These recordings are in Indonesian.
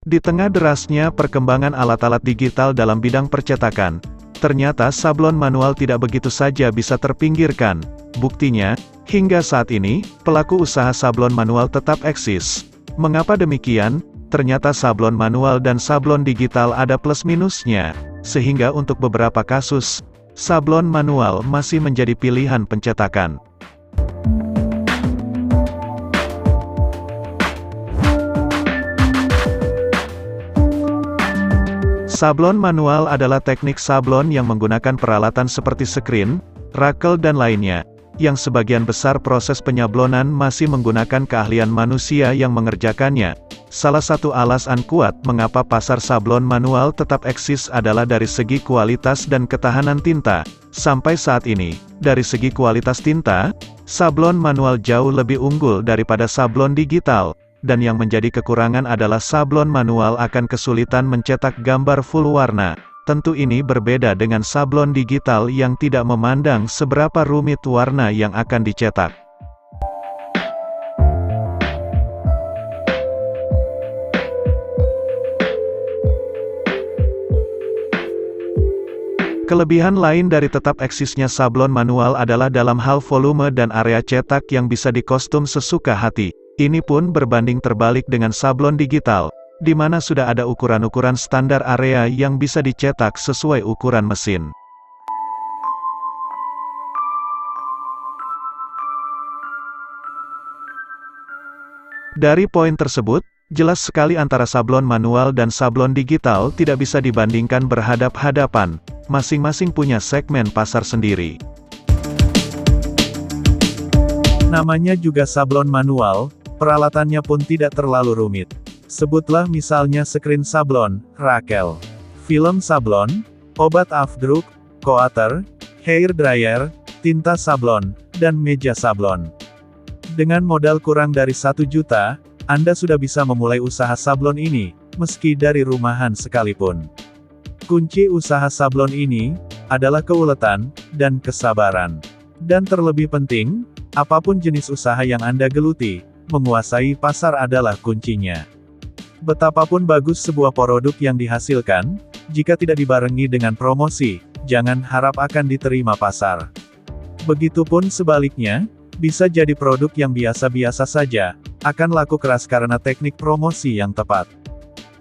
Di tengah derasnya perkembangan alat-alat digital dalam bidang percetakan, ternyata sablon manual tidak begitu saja bisa terpinggirkan. Buktinya, hingga saat ini, pelaku usaha sablon manual tetap eksis. Mengapa demikian? Ternyata sablon manual dan sablon digital ada plus minusnya, sehingga untuk beberapa kasus, sablon manual masih menjadi pilihan pencetakan. Sablon manual adalah teknik sablon yang menggunakan peralatan seperti skrin, rakel dan lainnya, yang sebagian besar proses penyablonan masih menggunakan keahlian manusia yang mengerjakannya. Salah satu alasan kuat mengapa pasar sablon manual tetap eksis adalah dari segi kualitas dan ketahanan tinta. Sampai saat ini, dari segi kualitas tinta, sablon manual jauh lebih unggul daripada sablon digital. Dan yang menjadi kekurangan adalah sablon manual akan kesulitan mencetak gambar full warna. Tentu ini berbeda dengan sablon digital yang tidak memandang seberapa rumit warna yang akan dicetak. Kelebihan lain dari tetap eksisnya sablon manual adalah dalam hal volume dan area cetak yang bisa dikostum sesuka hati. Ini pun berbanding terbalik dengan sablon digital, di mana sudah ada ukuran-ukuran standar area yang bisa dicetak sesuai ukuran mesin. Dari poin tersebut, jelas sekali antara sablon manual dan sablon digital tidak bisa dibandingkan berhadap-hadapan, masing-masing punya segmen pasar sendiri. Namanya juga sablon manual, peralatannya pun tidak terlalu rumit. Sebutlah misalnya skrin sablon, rakel, film sablon, obat afdruk, coater, hair dryer, tinta sablon, dan meja sablon. Dengan modal kurang dari 1 juta, Anda sudah bisa memulai usaha sablon ini, meski dari rumahan sekalipun. Kunci usaha sablon ini adalah keuletan dan kesabaran. Dan terlebih penting, apapun jenis usaha yang Anda geluti, menguasai pasar adalah kuncinya. Betapapun bagus sebuah produk yang dihasilkan, jika tidak dibarengi dengan promosi, jangan harap akan diterima pasar. Begitupun sebaliknya, bisa jadi produk yang biasa-biasa saja, akan laku keras karena teknik promosi yang tepat.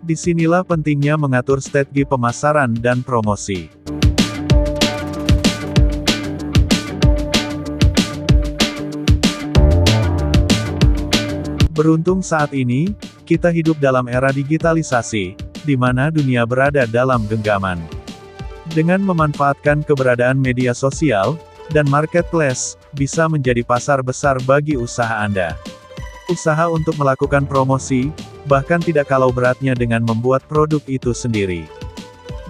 Disinilah pentingnya mengatur strategi pemasaran dan promosi. Beruntung saat ini, kita hidup dalam era digitalisasi, di mana dunia berada dalam genggaman. Dengan memanfaatkan keberadaan media sosial, dan marketplace, bisa menjadi pasar besar bagi usaha Anda. Usaha untuk melakukan promosi, bahkan tidak kalah beratnya dengan membuat produk itu sendiri.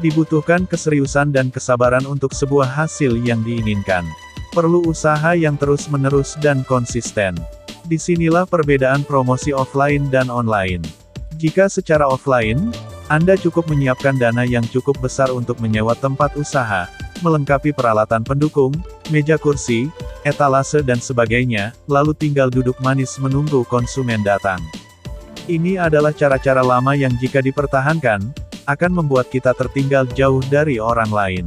Dibutuhkan keseriusan dan kesabaran untuk sebuah hasil yang diinginkan. Perlu usaha yang terus-menerus dan konsisten. Disinilah perbedaan promosi offline dan online. Jika secara offline, Anda cukup menyiapkan dana yang cukup besar untuk menyewa tempat usaha, melengkapi peralatan pendukung, meja kursi, etalase dan sebagainya, lalu tinggal duduk manis menunggu konsumen datang. Ini adalah cara-cara lama yang jika dipertahankan, akan membuat kita tertinggal jauh dari orang lain.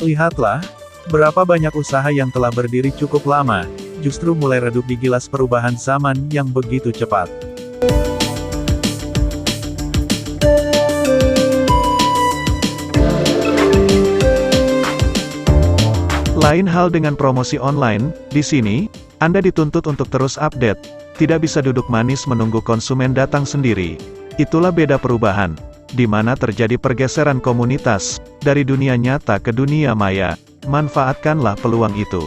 Lihatlah, berapa banyak usaha yang telah berdiri cukup lama, justru mulai redup digilas perubahan zaman yang begitu cepat. Lain hal dengan promosi online, di sini, Anda dituntut untuk terus update, tidak bisa duduk manis menunggu konsumen datang sendiri. Itulah beda perubahan, di mana terjadi pergeseran komunitas, dari dunia nyata ke dunia maya. Manfaatkanlah peluang itu.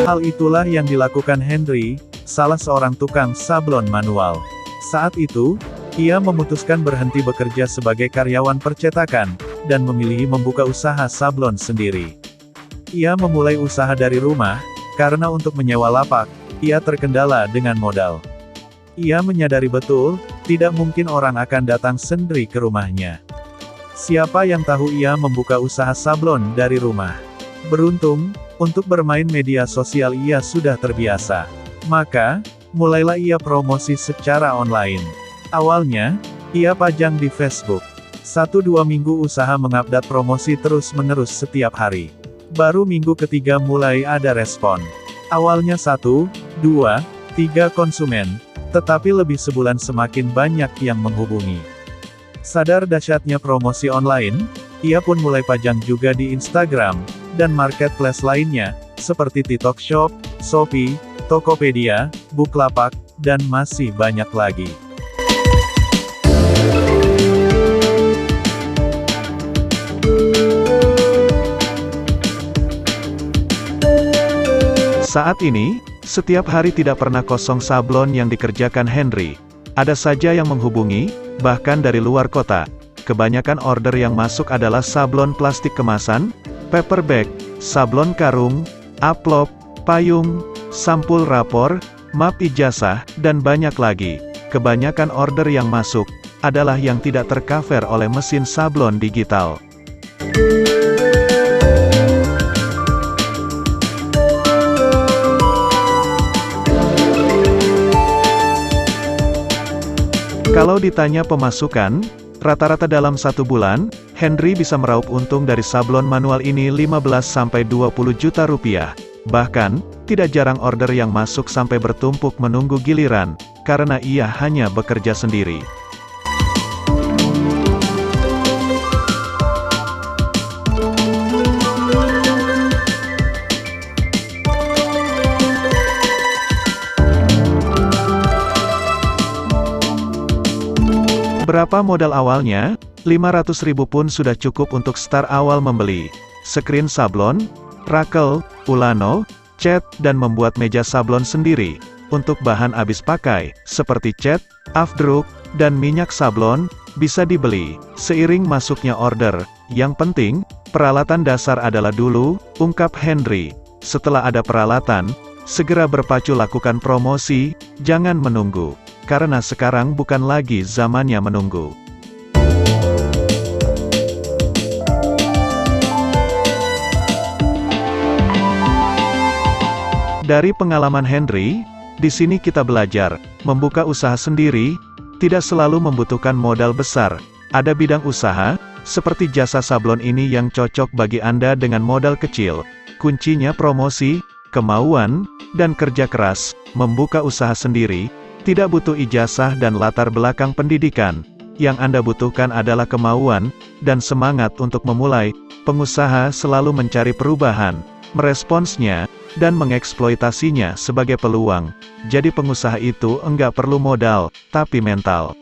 Hal itulah yang dilakukan Henry, salah seorang tukang sablon manual. Saat itu, ia memutuskan berhenti bekerja sebagai karyawan percetakan, dan memilih membuka usaha sablon sendiri. Ia memulai usaha dari rumah, karena untuk menyewa lapak, ia terkendala dengan modal. Ia menyadari betul, tidak mungkin orang akan datang sendiri ke rumahnya. Siapa yang tahu ia membuka usaha sablon dari rumah. Beruntung, untuk bermain media sosial ia sudah terbiasa. Maka, mulailah ia promosi secara online. Awalnya, ia pajang di Facebook. 1-2 minggu usaha mengupdate promosi terus-menerus setiap hari. Baru minggu ketiga mulai ada respon. Awalnya 1, 2, 3 konsumen, tetapi lebih sebulan semakin banyak yang menghubungi. Sadar dahsyatnya promosi online, ia pun mulai pajang juga di Instagram, dan marketplace lainnya, seperti TikTok Shop, Shopee, Tokopedia, Bukalapak, dan masih banyak lagi. Saat ini, setiap hari tidak pernah kosong sablon yang dikerjakan Henry. Ada saja yang menghubungi, bahkan dari luar kota. Kebanyakan order yang masuk adalah sablon plastik kemasan, paper bag, sablon karung, amplop, payung, sampul rapor, map ijazah, dan banyak lagi. Kebanyakan order yang masuk adalah yang tidak tercover oleh mesin sablon digital. Kalau ditanya pemasukan, rata-rata dalam 1 bulan, Henry bisa meraup untung dari sablon manual ini 15-20 juta rupiah. Bahkan, tidak jarang order yang masuk sampai bertumpuk menunggu giliran, karena ia hanya bekerja sendiri. Berapa modal awalnya? 500.000 pun sudah cukup untuk start awal membeli screen sablon, rakel, ulano, cat, dan membuat meja sablon sendiri. Untuk bahan habis pakai, seperti cat, afdruk, dan minyak sablon, bisa dibeli seiring masuknya order. Yang penting, peralatan dasar adalah dulu, ungkap Henry. Setelah ada peralatan, segera berpacu lakukan promosi, jangan menunggu. Karena sekarang bukan lagi zamannya menunggu. Dari pengalaman Henry, di sini kita belajar, membuka usaha sendiri, tidak selalu membutuhkan modal besar. Ada bidang usaha, seperti jasa sablon ini yang cocok bagi Anda dengan modal kecil. Kuncinya promosi, kemauan, dan kerja keras. Membuka usaha sendiri tidak butuh ijazah dan latar belakang pendidikan. Yang Anda butuhkan adalah kemauan dan semangat untuk memulai. Pengusaha selalu mencari perubahan, meresponsnya, dan mengeksploitasinya sebagai peluang. Jadi pengusaha itu enggak perlu modal, tapi mental.